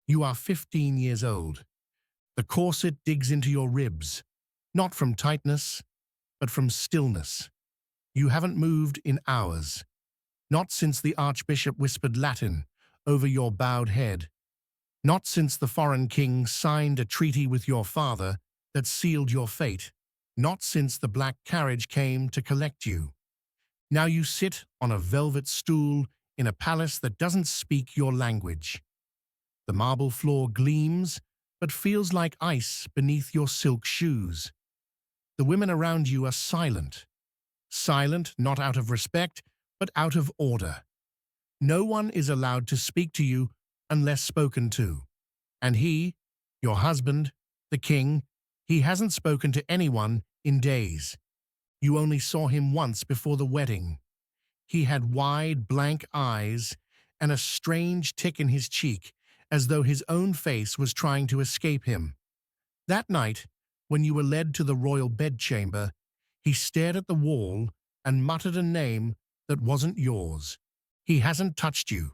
You are 15 years old. The corset digs into your ribs, not from tightness, but from stillness. You haven't moved in hours, not since the Archbishop whispered Latin over your bowed head, not since the foreign king signed a treaty with your father that sealed your fate, not since the black carriage came to collect you. Now you sit on a velvet stool in a palace that doesn't speak your language. The marble floor gleams, but feels like ice beneath your silk shoes. The women around you are silent. Silent not out of respect, but out of order. No one is allowed to speak to you unless spoken to. And he, your husband, the king, he hasn't spoken to anyone in days. You only saw him once before the wedding. He had wide, blank eyes and a strange tick in his cheek, as though his own face was trying to escape him. That night, when you were led to the royal bedchamber, he stared at the wall and muttered a name that wasn't yours. He hasn't touched you.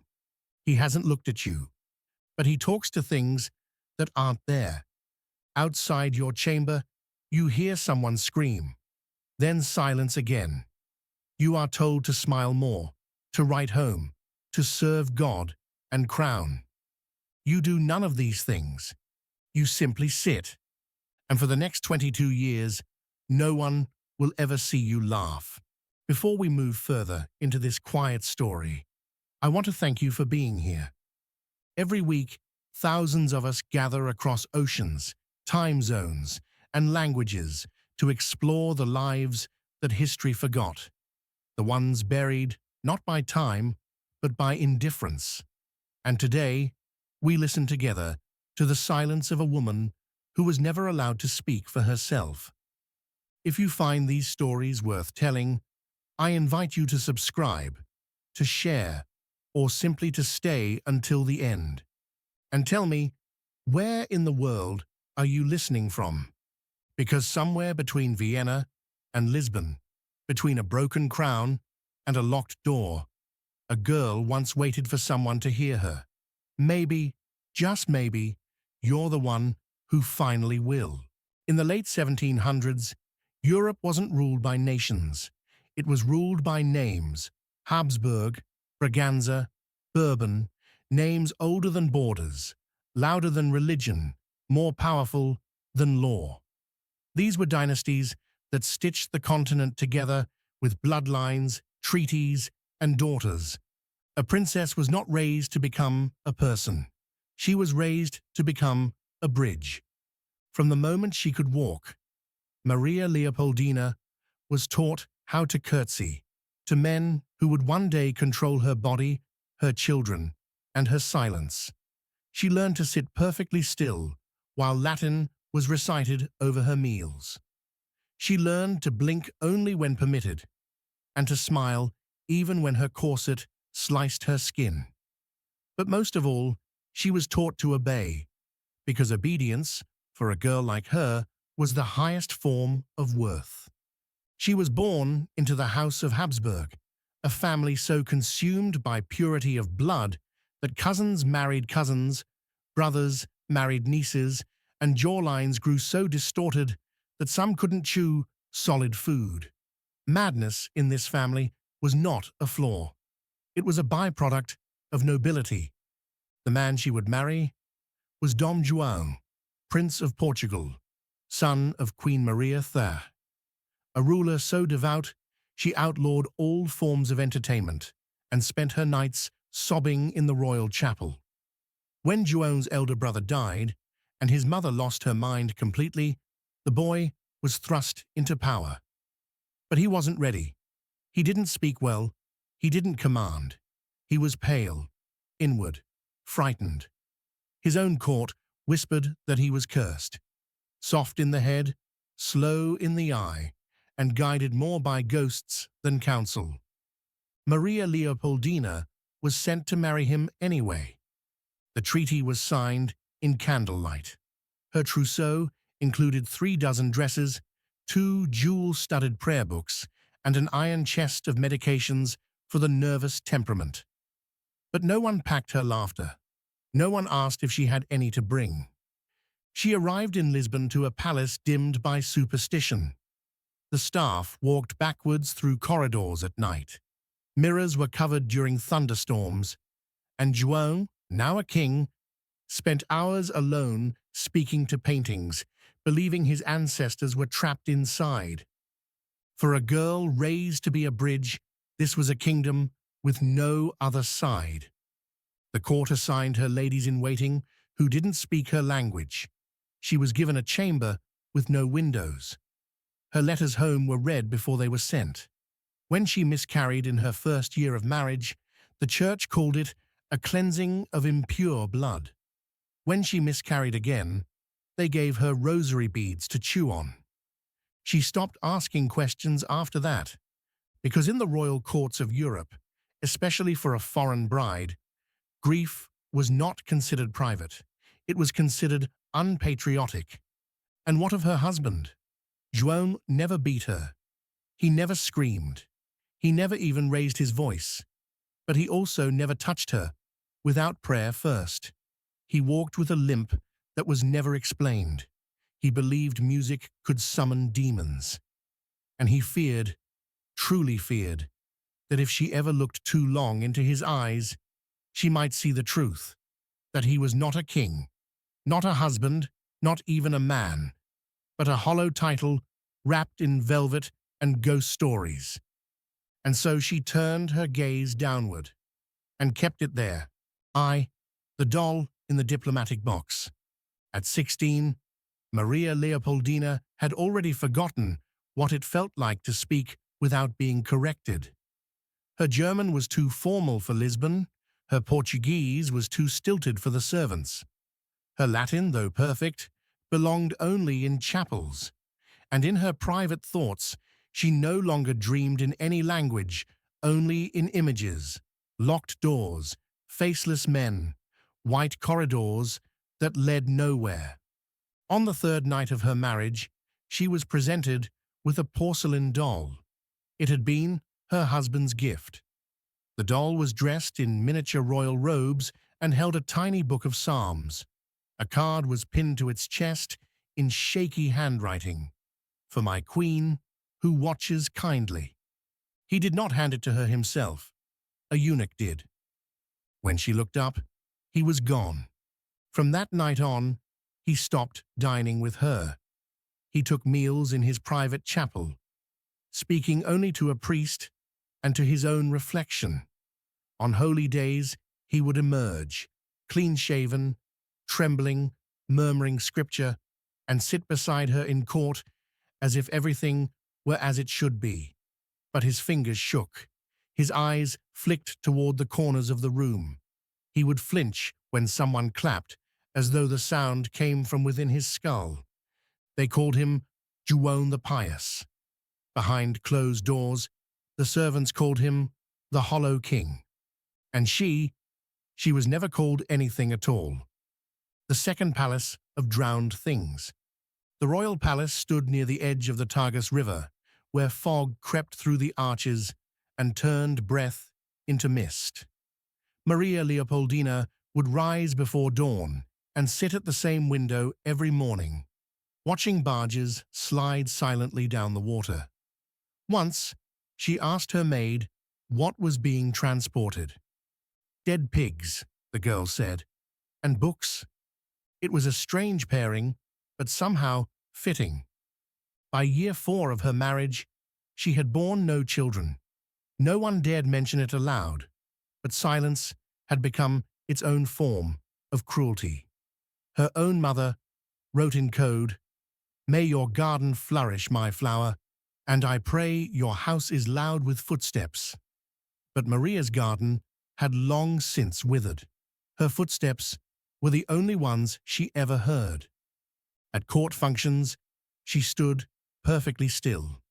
He hasn't looked at you. But he talks to things that aren't there. Outside your chamber, you hear someone scream. Then silence again. You are told to smile more, to write home, to serve God and crown. You do none of these things. You simply sit. And for the next 22 years, no one will ever see you laugh. Before we move further into this quiet story, I want to thank you for being here. Every week, thousands of us gather across oceans, time zones, and languages to explore the lives that history forgot. The ones buried not by time, but by indifference. And today, we listen together to the silence of a woman who was never allowed to speak for herself. If you find these stories worth telling, I invite you to subscribe, to share, or simply to stay until the end. And tell me, where in the world are you listening from? Because somewhere between Vienna and Lisbon, between a broken crown and a locked door, a girl once waited for someone to hear her. Maybe, just maybe, you're the one who finally will. In the late 1700s, Europe wasn't ruled by nations. It was ruled by names: Habsburg, Braganza, Bourbon, names older than borders, louder than religion, more powerful than law. These were dynasties that stitched the continent together with bloodlines, treaties, and daughters. A princess was not raised to become a person. She was raised to become a bridge. From the moment she could walk, Maria Leopoldina was taught how to curtsy to men who would one day control her body, her children, and her silence. She learned to sit perfectly still while Latin was recited over her meals. She learned to blink only when permitted, and to smile even when her corset sliced her skin. But most of all, she was taught to obey, because obedience, for a girl like her, was the highest form of worth. She was born into the House of Habsburg, a family so consumed by purity of blood that cousins married cousins, brothers married nieces, and jawlines grew so distorted that some couldn't chew solid food. Madness in this family was not a flaw. It was a byproduct of nobility. The man she would marry was Dom João, Prince of Portugal, son of Queen Maria III. A ruler so devout, she outlawed all forms of entertainment and spent her nights sobbing in the royal chapel. When João's elder brother died and his mother lost her mind completely, the boy was thrust into power. But he wasn't ready. He didn't speak well. He didn't command. He was pale, inward, frightened. His own court whispered that he was cursed, soft in the head, slow in the eye, and guided more by ghosts than counsel. Maria Leopoldina was sent to marry him anyway. The treaty was signed in candlelight. Her trousseau included 3 dozen dresses, 2 jewel-studded prayer books, and an iron chest of medications for the nervous temperament. But no one packed her laughter. No one asked if she had any to bring. She arrived in Lisbon to a palace dimmed by superstition. The staff walked backwards through corridors at night. Mirrors were covered during thunderstorms, and João, now a king, spent hours alone speaking to paintings, believing his ancestors were trapped inside. For a girl raised to be a bridge, this was a kingdom with no other side. The court assigned her ladies-in-waiting who didn't speak her language. She was given a chamber with no windows. Her letters home were read before they were sent. When she miscarried in her first year of marriage, the church called it a cleansing of impure blood. When she miscarried again, they gave her rosary beads to chew on. She stopped asking questions after that, because in the royal courts of Europe, especially for a foreign bride, grief was not considered private. It was considered unpatriotic. And what of her husband? João never beat her. He never screamed. He never even raised his voice. But he also never touched her, without prayer first. He walked with a limp that was never explained. He believed music could summon demons. And he feared, truly feared, that if she ever looked too long into his eyes, she might see the truth, that he was not a king, not a husband, not even a man, but a hollow title wrapped in velvet and ghost stories. And so she turned her gaze downward and kept it there. The doll in the diplomatic box. At 16, Maria Leopoldina had already forgotten what it felt like to speak without being corrected. Her German was too formal for Lisbon. Her Portuguese was too stilted for the servants. Her Latin, though perfect, belonged only in chapels. And in her private thoughts, she no longer dreamed in any language, only in images, locked doors, faceless men, white corridors that led nowhere. On the third night of her marriage, she was presented with a porcelain doll. It had been her husband's gift. The doll was dressed in miniature royal robes and held a tiny book of psalms. A card was pinned to its chest in shaky handwriting. For my queen, who watches kindly. He did not hand it to her himself. A eunuch did. When she looked up, he was gone. From that night on, he stopped dining with her. He took meals in his private chapel, speaking only to a priest and to his own reflection. On holy days, he would emerge, clean-shaven, trembling, murmuring scripture, and sit beside her in court as if everything were as it should be. But his fingers shook. His eyes flicked toward the corners of the room. He would flinch when someone clapped, as though the sound came from within his skull. They called him João the Pious. Behind closed doors, the servants called him the Hollow King. And she was never called anything at all. The second palace of drowned things. The royal palace stood near the edge of the Tagus River, where fog crept through the arches and turned breath into mist. Maria Leopoldina would rise before dawn and sit at the same window every morning, watching barges slide silently down the water. Once, she asked her maid what was being transported. Dead pigs, the girl said, and books. It was a strange pairing, but somehow fitting. By year 4 of her marriage, she had borne no children. No one dared mention it aloud, but silence had become its own form of cruelty. Her own mother wrote in code, "May your garden flourish, my flower, and I pray your house is loud with footsteps." But Maria's garden had long since withered. Her footsteps were the only ones she ever heard. At court functions, she stood perfectly still.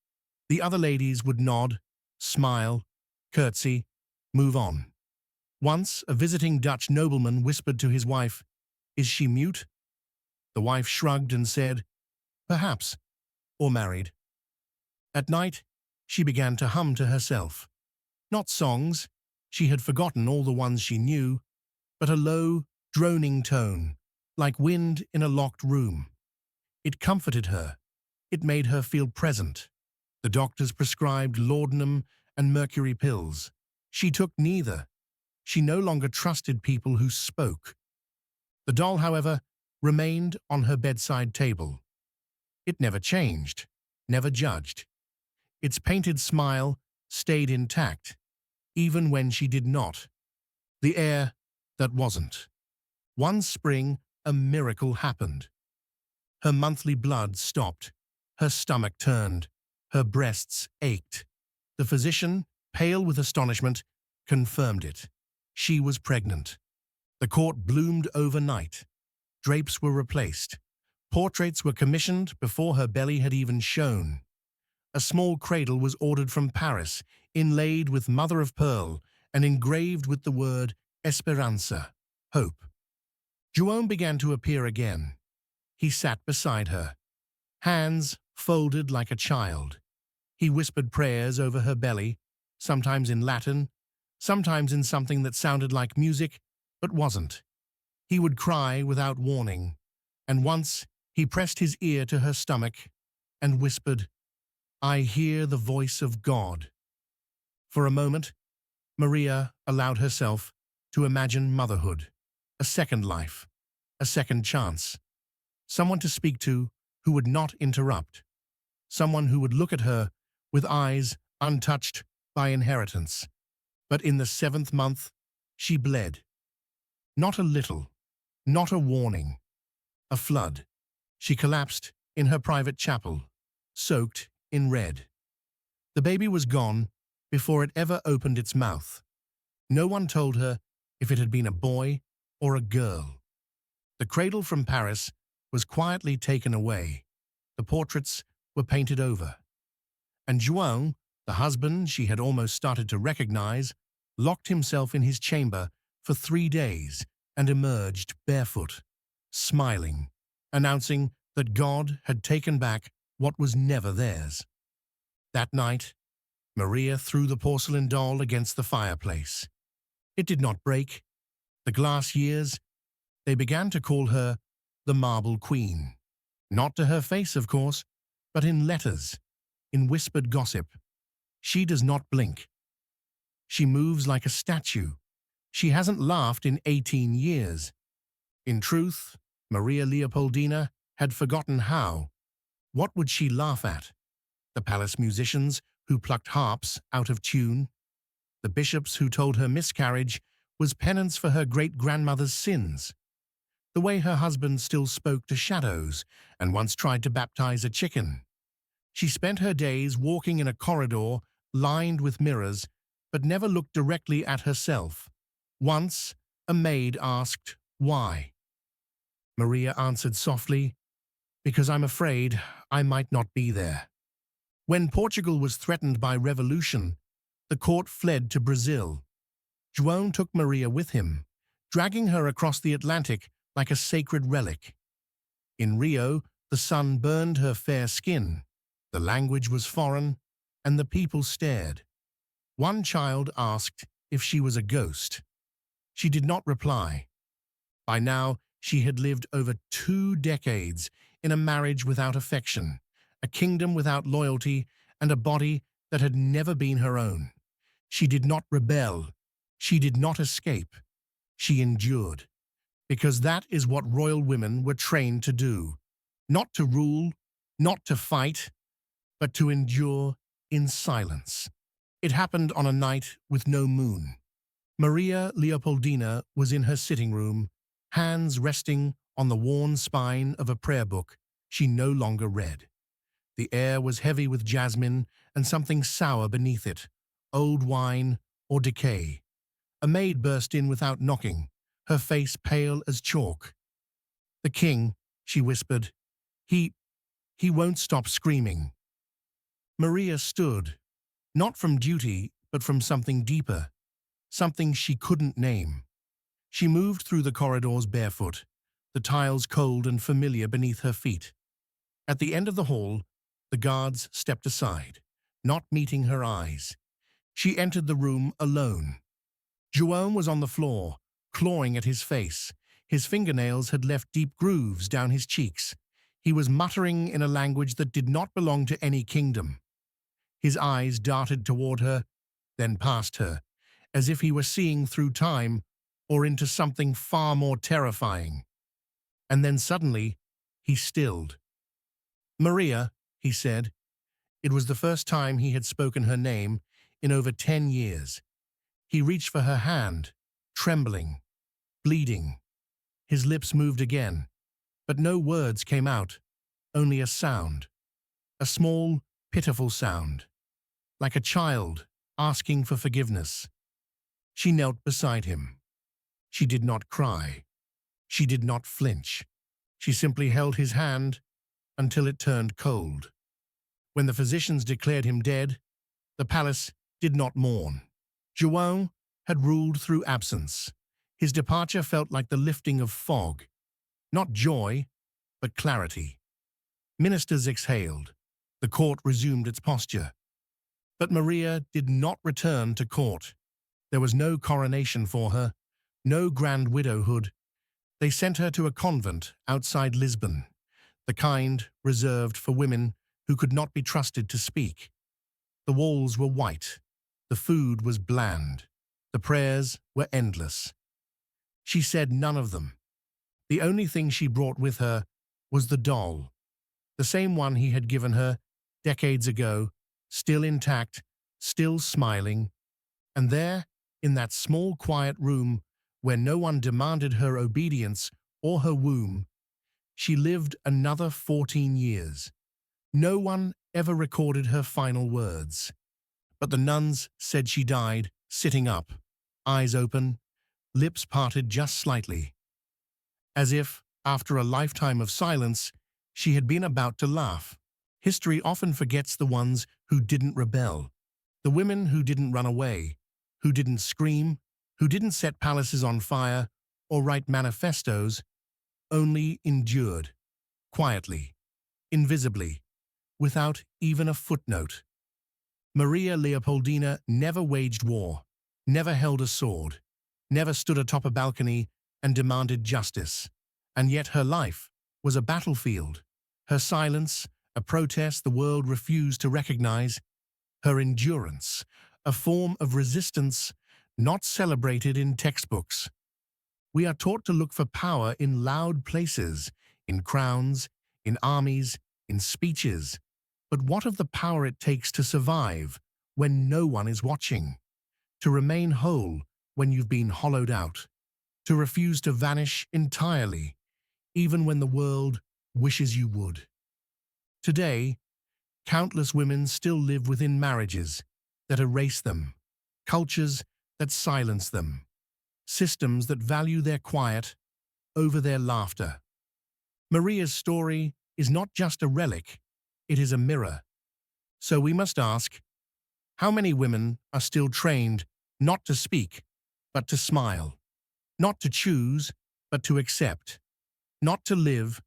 The other ladies would nod, smile, curtsy, move on. Once, a visiting Dutch nobleman whispered to his wife, "Is she mute?" The wife shrugged and said, "Perhaps," or married. At night, she began to hum to herself. Not songs, she had forgotten all the ones she knew, but a low, droning tone, like wind in a locked room. It comforted her. It made her feel present. The doctors prescribed laudanum and mercury pills. She took neither. She no longer trusted people who spoke. The doll, however, remained on her bedside table. It never changed, never judged. Its painted smile stayed intact, even when she did not. The air that wasn't. One spring, a miracle happened. Her monthly blood stopped. Her stomach turned. Her breasts ached. The physician, pale with astonishment, confirmed it. She was pregnant. The court bloomed overnight. Drapes were replaced. Portraits were commissioned before her belly had even shown. A small cradle was ordered from Paris, inlaid with mother of pearl and engraved with the word Esperanza, hope. Joan began to appear again. He sat beside her, hands folded like a child. He whispered prayers over her belly, sometimes in Latin, sometimes in something that sounded like music, but wasn't. He would cry without warning, and once he pressed his ear to her stomach and whispered, "I hear the voice of God." For a moment, Maria allowed herself to imagine motherhood, a second life, a second chance, someone to speak to who would not interrupt, someone who would look at her with eyes untouched by inheritance. But in the 7th month, she bled. Not a little, not a warning, a flood. She collapsed in her private chapel, soaked in red. The baby was gone before it ever opened its mouth. No one told her if it had been a boy or a girl. The cradle from Paris was quietly taken away. The portraits were painted over. And Joan, the husband she had almost started to recognize, locked himself in his chamber for 3 days and emerged barefoot, smiling, announcing that God had taken back what was never theirs. That night, Maria threw the porcelain doll against the fireplace. It did not break. The glass years, they began to call her the Marble Queen. Not to her face, of course, but in letters, in whispered gossip. She does not blink. She moves like a statue. She hasn't laughed in 18 years. In truth, Maria Leopoldina had forgotten how. What would she laugh at? The palace musicians who plucked harps out of tune? The bishops who told her miscarriage was penance for her great-grandmother's sins? The way her husband still spoke to shadows and once tried to baptize a chicken? She spent her days walking in a corridor lined with mirrors, but never looked directly at herself. Once, a maid asked, "Why?" Maria answered softly, "Because I'm afraid I might not be there." When Portugal was threatened by revolution, the court fled to Brazil. João took Maria with him, dragging her across the Atlantic like a sacred relic. In Rio, the sun burned her fair skin. The language was foreign, and the people stared. One child asked if she was a ghost. She did not reply. By now, she had lived over 2 decades in a marriage without affection, a kingdom without loyalty, and a body that had never been her own. She did not rebel. She did not escape. She endured. Because that is what royal women were trained to do. Not to rule, not to fight, but to endure in silence. It happened on a night with no moon. Maria Leopoldina was in her sitting room, hands resting on the worn spine of a prayer book she no longer read. The air was heavy with jasmine and something sour beneath it, old wine or decay. A maid burst in without knocking, her face pale as chalk. "The king," she whispered. He won't stop screaming." Maria stood, not from duty, but from something deeper, something she couldn't name. She moved through the corridors barefoot, the tiles cold and familiar beneath her feet. At the end of the hall, the guards stepped aside, not meeting her eyes. She entered the room alone. João was on the floor, clawing at his face, His fingernails had left deep grooves down his cheeks. He was muttering in a language that did not belong to any kingdom. His eyes darted toward her, then past her, as if he were seeing through time or into something far more terrifying. And then suddenly, he stilled. "Maria," he said. It was the first time he had spoken her name in over 10 years. He reached for her hand, trembling, bleeding. His lips moved again, but no words came out, only a sound. A small, pitiful sound, like a child asking for forgiveness. She knelt beside him. She did not cry. She did not flinch. She simply held his hand until it turned cold. When the physicians declared him dead, the palace did not mourn. João had ruled through absence. His departure felt like the lifting of fog, not joy, but clarity. Ministers exhaled. The court resumed its posture. But Maria did not return to court. There was no coronation for her, no grand widowhood. They sent her to a convent outside Lisbon, the kind reserved for women who could not be trusted to speak. The walls were white. The food was bland. The prayers were endless. She said none of them. The only thing she brought with her was the doll, the same one he had given her decades ago, still intact, still smiling. And there, in that small quiet room where no one demanded her obedience or her womb, she lived another 14 years. No one ever recorded her final words. But the nuns said she died sitting up, eyes open, lips parted just slightly, as if, after a lifetime of silence, she had been about to laugh. History often forgets the ones who didn't rebel, the women who didn't run away, who didn't scream, who didn't set palaces on fire or write manifestos, only endured, quietly, invisibly, without even a footnote. Maria Leopoldina never waged war, never held a sword, never stood atop a balcony and demanded justice. And yet her life was a battlefield. Her silence, a protest the world refused to recognize. Her endurance, a form of resistance not celebrated in textbooks. We are taught to look for power in loud places, in crowns, in armies, in speeches. But what of the power it takes to survive when no one is watching? To remain whole when you've been hollowed out? To refuse to vanish entirely, even when the world wishes you would? Today, countless women still live within marriages that erase them, cultures that silence them, systems that value their quiet over their laughter. Maria's story is not just a relic, it is a mirror. So we must ask, how many women are still trained not to speak, but to smile, not to choose, but to accept, not to live,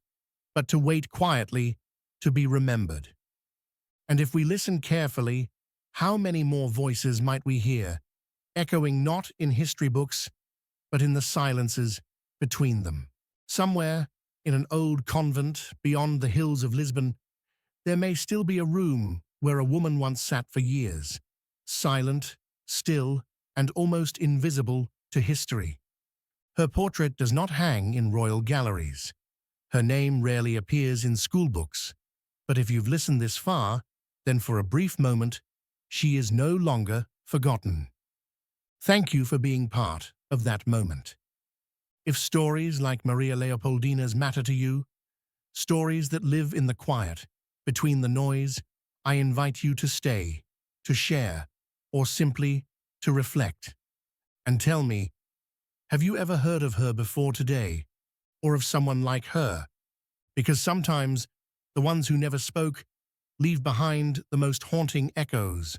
but to wait quietly to be remembered? And if we listen carefully, how many more voices might we hear, echoing not in history books, but in the silences between them? Somewhere, in an old convent beyond the hills of Lisbon, there may still be a room where a woman once sat for years, silent, still, and almost invisible to history. Her portrait does not hang in royal galleries. Her name rarely appears in schoolbooks. But if you've listened this far, then for a brief moment, she is no longer forgotten. Thank you for being part of that moment. If stories like Maria Leopoldina's matter to you, stories that live in the quiet, between the noise, I invite you to stay, to share, or simply to reflect. And tell me, have you ever heard of her before today, or of someone like her? Because sometimes the ones who never spoke leave behind the most haunting echoes.